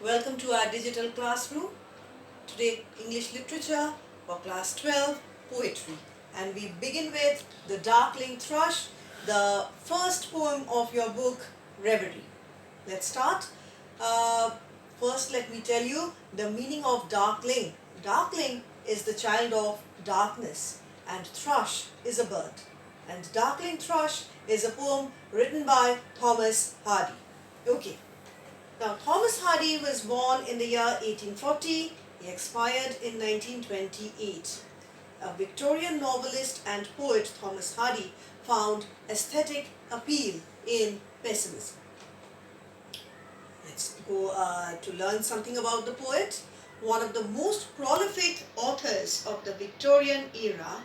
Welcome to our digital classroom. Today, English literature for class 12, poetry. And we begin with the Darkling Thrush, the first poem of your book, Reverie. Let's start. Uh, First, let me tell you the meaning of Darkling. Darkling is the child of darkness, and thrush is a bird. And Darkling Thrush is a poem written by Thomas Hardy. Okay. Now, Thomas Hardy was born in the year 1840. He expired in 1928. A Victorian novelist and poet, Thomas Hardy found aesthetic appeal in pessimism. Let's go to learn something about the poet. One of the most prolific authors of the Victorian era,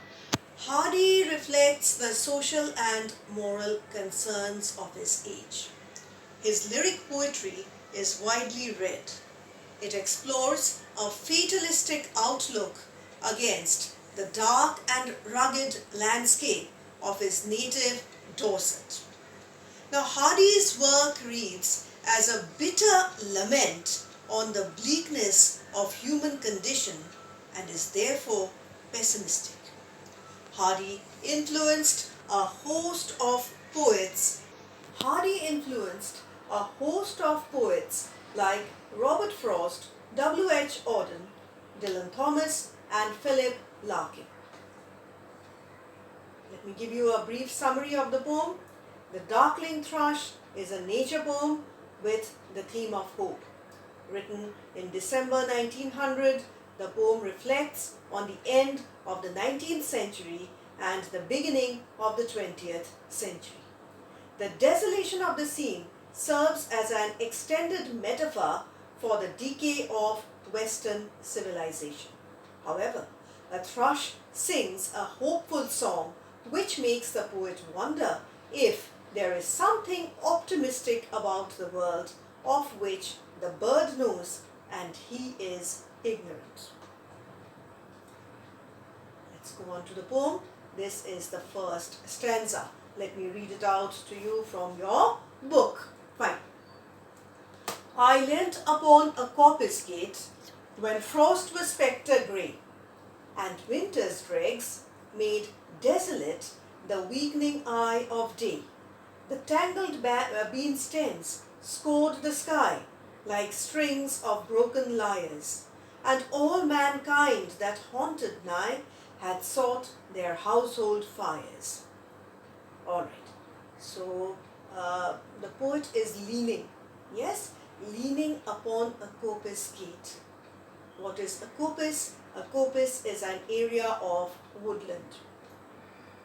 Hardy reflects the social and moral concerns of his age. His lyric poetry is widely read. It explores a fatalistic outlook against the dark and rugged landscape of his native Dorset. Now, Hardy's work reads as a bitter lament on the bleakness of human condition and is therefore pessimistic. Hardy influenced a host of poets. Like Robert Frost, W.H. Auden, Dylan Thomas, and Philip Larkin. Let me give you a brief summary of the poem. The Darkling Thrush is a nature poem with the theme of hope. Written in December 1900, the poem reflects on the end of the 19th century and the beginning of the 20th century. The desolation of the scene serves as an extended metaphor for the decay of Western civilization. However, a thrush sings a hopeful song which makes the poet wonder if there is something optimistic about the world of which the bird knows and he is ignorant. Let's go on to the poem. This is the first stanza. Let me read it out to you from your book. Fine. I leant upon a coppice gate when frost was spectre grey, and winter's dregs made desolate the weakening eye of day. The tangled bean stems scored the sky like strings of broken lyres, and all mankind that haunted nigh had sought their household fires. All right. So the poet is leaning. Yes, leaning upon a coppice gate. What is a coppice? A coppice is an area of woodland,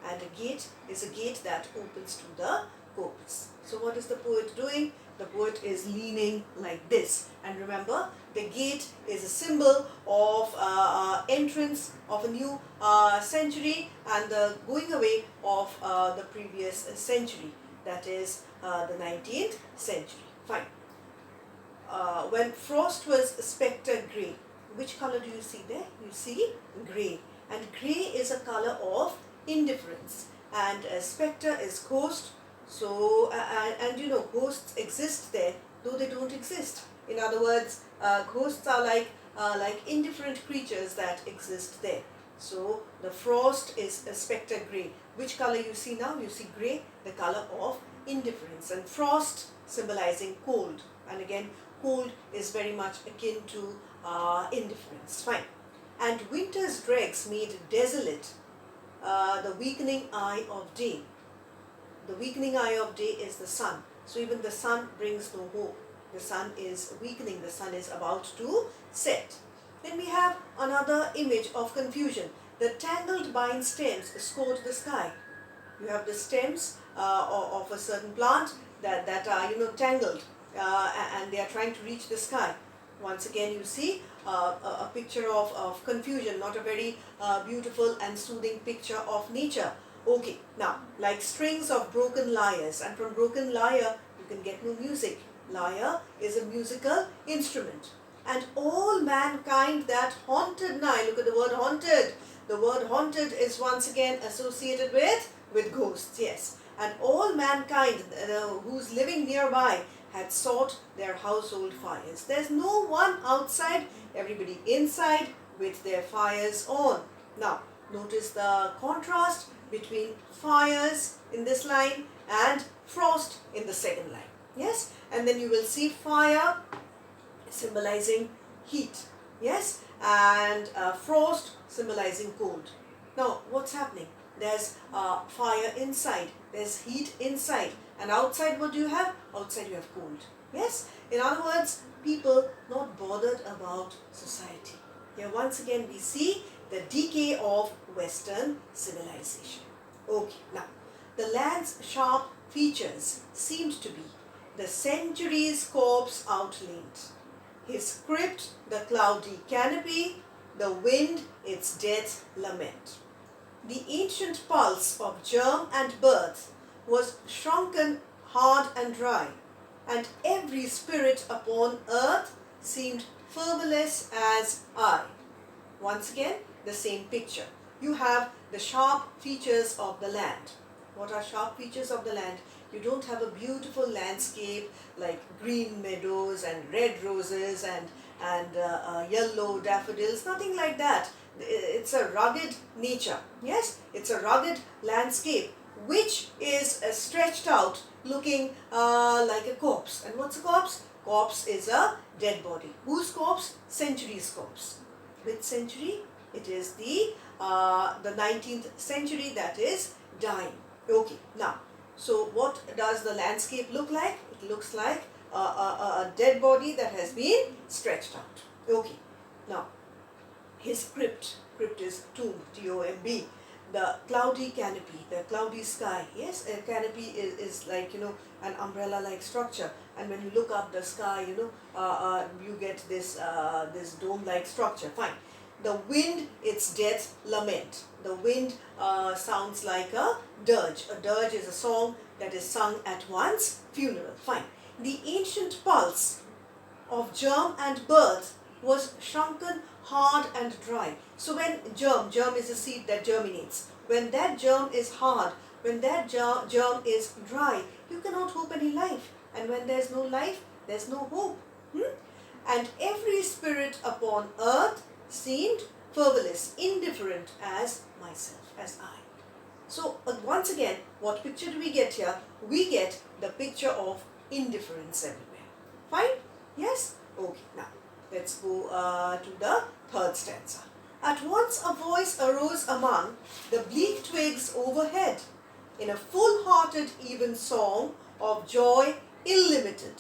and a gate is a gate that opens to the coppice. So what is the poet doing? The poet is leaning like this. And remember, the gate is a symbol of entrance of a new century and the going away of the previous century, that is the 19th century. Fine. When frost was spectre grey, which color do you see there? You see grey. And grey is a color of indifference. And spectre is ghost. So, and you know, ghosts exist there, though they don't exist. In other words, ghosts are like indifferent creatures that exist there. So, the frost is a spectre grey. Which color you see now? You see grey, the color of indifference. And frost symbolizing cold. And again, cold is very much akin to indifference. Fine. And winter's dregs made desolate the weakening eye of day. The weakening eye of day is the sun. So even the sun brings no hope. The sun is weakening. The sun is about to set. Then we have another image of confusion. The tangled vine stems scored the sky. You have the stems of a certain plant that are tangled and they are trying to reach the sky. Once again you see a picture of confusion, not a very beautiful and soothing picture of nature. Okay, now, like strings of broken lyres, and from broken lyre you can get no music. Lyre is a musical instrument. And all mankind that haunted nigh, look at the word haunted. The word haunted is once again associated with ghosts, yes. And all mankind who's living nearby had sought their household fires. There's no one outside, everybody inside with their fires on. Now, notice the contrast between fires in this line and frost in the second line. Yes, and then you will see fire symbolizing heat. Yes, and frost symbolizing cold. Now, what's happening? There's fire inside, there's heat inside, and outside what do you have? Outside you have cold. Yes, in other words, people not bothered about society. Here once again we see the decay of Western civilization. Okay, now the land's sharp features seemed to be the centuries' corpse outlined, his crypt the cloudy canopy, the wind its death lament. The ancient pulse of germ and birth was shrunken hard and dry, and every spirit upon earth seemed fervorless as I. Once again, the same picture. You have the sharp features of the land. What are sharp features of the land? You don't have a beautiful landscape like green meadows and red roses and yellow daffodils, nothing like that. It's a rugged nature. Yes, it's a rugged landscape which is stretched out looking like a corpse. And what's a corpse? Corpse is a dead body. Whose corpse? Century's corpse. Which century? It is the 19th century that is dying. Okay, now, so what does the landscape look like? It looks like a dead body that has been stretched out. Okay, now, his crypt is tomb, T-O-M-B. The cloudy canopy, the cloudy sky. Yes, a canopy is like, an umbrella-like structure. And when you look up the sky, you get this dome-like structure. Fine. The wind, its death lament. The wind sounds like a dirge. A dirge is a song that is sung at one's funeral. Fine. The ancient pulse of germ and birth was shrunken, hard and dry. So when germ is a seed that germinates. When that germ is hard, when that germ is dry, you cannot hope any life. And when there's no life, there's no hope. And every spirit upon earth seemed fervorless, indifferent as myself, as I. So once again, what picture do we get here? We get the picture of indifference everywhere. Fine? Yes? Okay, now let's go to the third stanza. At once a voice arose among the bleak twigs overhead, in a full-hearted even song of joy illimited.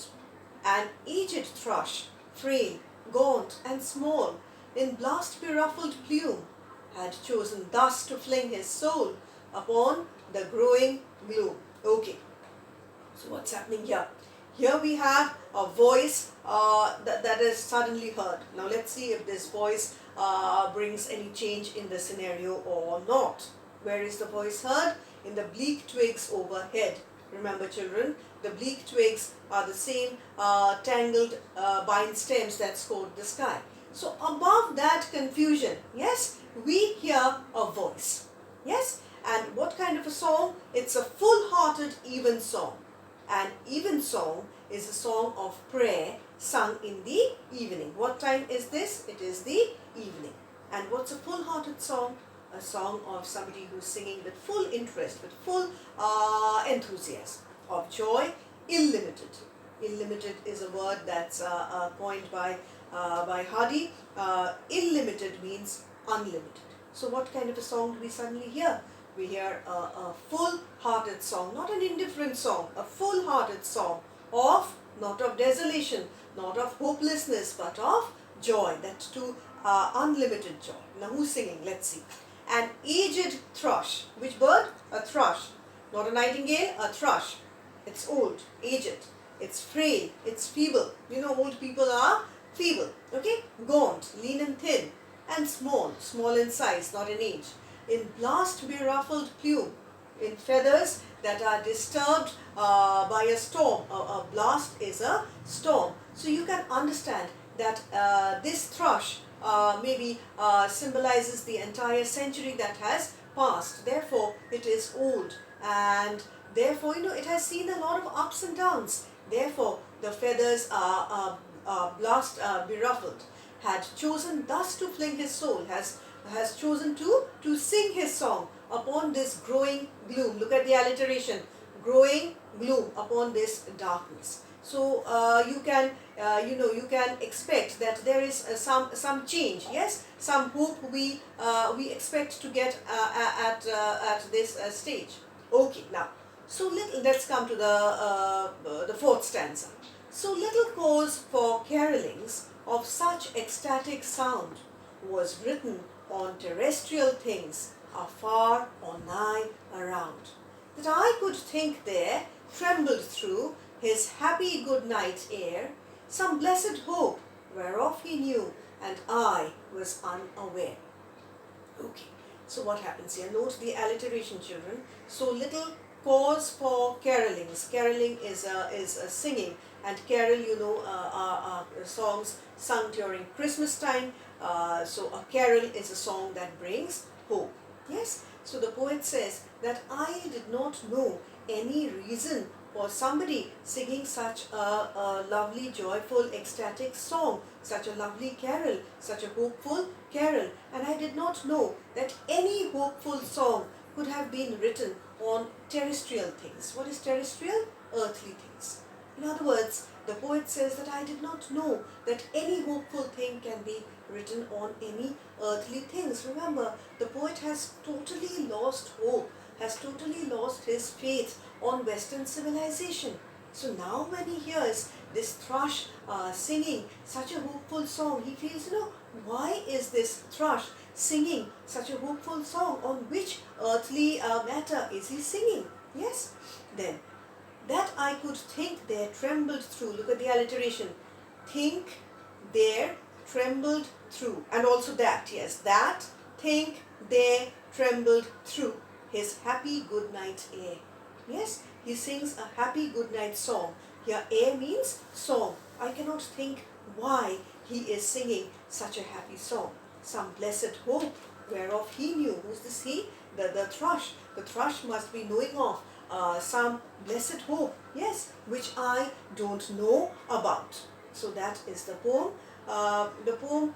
An aged thrush, frail, gaunt and small, in blast-beruffled plume, had chosen thus to fling his soul upon the growing gloom. Okay, so what's happening here? Here we have a voice that is suddenly heard. Now let's see if this voice brings any change in the scenario or not. Where is the voice heard? In the bleak twigs overhead. Remember children, the bleak twigs are the same tangled vine stems that scored the sky. So above that confusion, yes, we hear a voice. Yes, and what kind of a song? It's a full-hearted even song. An even song is a song of prayer sung in the evening. What time is this? It is the evening. And what's a full-hearted song? A song of somebody who's singing with full interest, with full enthusiasm, of joy, illimited. Illimited is a word that's coined by Hardy. Illimited means unlimited. So what kind of a song do we suddenly hear? We hear a full-hearted song, not an indifferent song, a full-hearted song of, not of desolation, not of hopelessness, but of joy, that too unlimited joy. Now who's singing? Let's see. An aged thrush. Which bird? A thrush. Not a nightingale, a thrush. It's old, aged. It's frail, it's feeble. You know, old people are feeble. Okay? Gaunt, lean and thin. And small, small in size, not in age. In blast-beruffled plume, in feathers that are disturbed by a storm. A blast is a storm. So you can understand that this thrush maybe symbolizes the entire century that has passed. Therefore, it is old, and therefore, it has seen a lot of ups and downs. Therefore, the feathers are beruffled, had chosen thus to fling his soul, has chosen to sing his song upon this growing gloom. Look at the alliteration, growing gloom upon this darkness. So you can you can expect that there is some change. Yes, some hope we expect to get at this stage. Okay, now so let's come to the fourth stanza. So little cause for carolings of such ecstatic sound was written on terrestrial things afar or nigh around, that I could think there trembled through his happy good night air some blessed hope whereof he knew, and I was unaware. Okay, so what happens here? Note the alliteration, children. So little cause for carolings. Caroling is a singing, and carol, are songs sung during Christmas time. So a carol is a song that brings hope. Yes. So the poet says that I did not know any reason for somebody singing such a lovely, joyful, ecstatic song, such a lovely carol, such a hopeful carol. And I did not know that any hopeful song could have been written on terrestrial things. What is terrestrial? Earthly things. In other words, the poet says that I did not know that any hopeful thing can be written on any earthly things. Remember, the poet has totally lost hope, has totally lost his faith on Western civilization. So now when he hears this thrush singing such a hopeful song, he feels, why is this thrush singing such a hopeful song? On which earthly matter is he singing? Yes? Then, that I could think there trembled through. Look at the alliteration. Think, there, trembled through. And also that, yes. That, think, there, trembled through his happy good night air. Yes, he sings a happy good night song. Here, air means song. I cannot think why he is singing such a happy song. Some blessed hope whereof he knew. Who's this he? The thrush. The thrush must be knowing of some blessed hope, yes, which I don't know about. So that is the poem. The poem,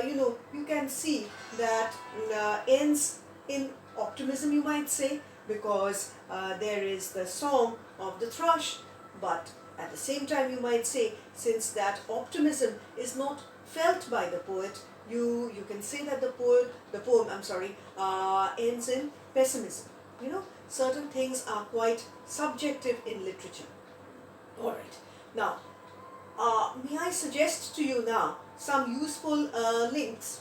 you can see that ends in optimism, you might say, because there is the song of the thrush, but at the same time you might say, since that optimism is not felt by the poet, you can say that the poem ends in pessimism. Certain things are quite subjective in literature. Alright, now may I suggest to you now some useful links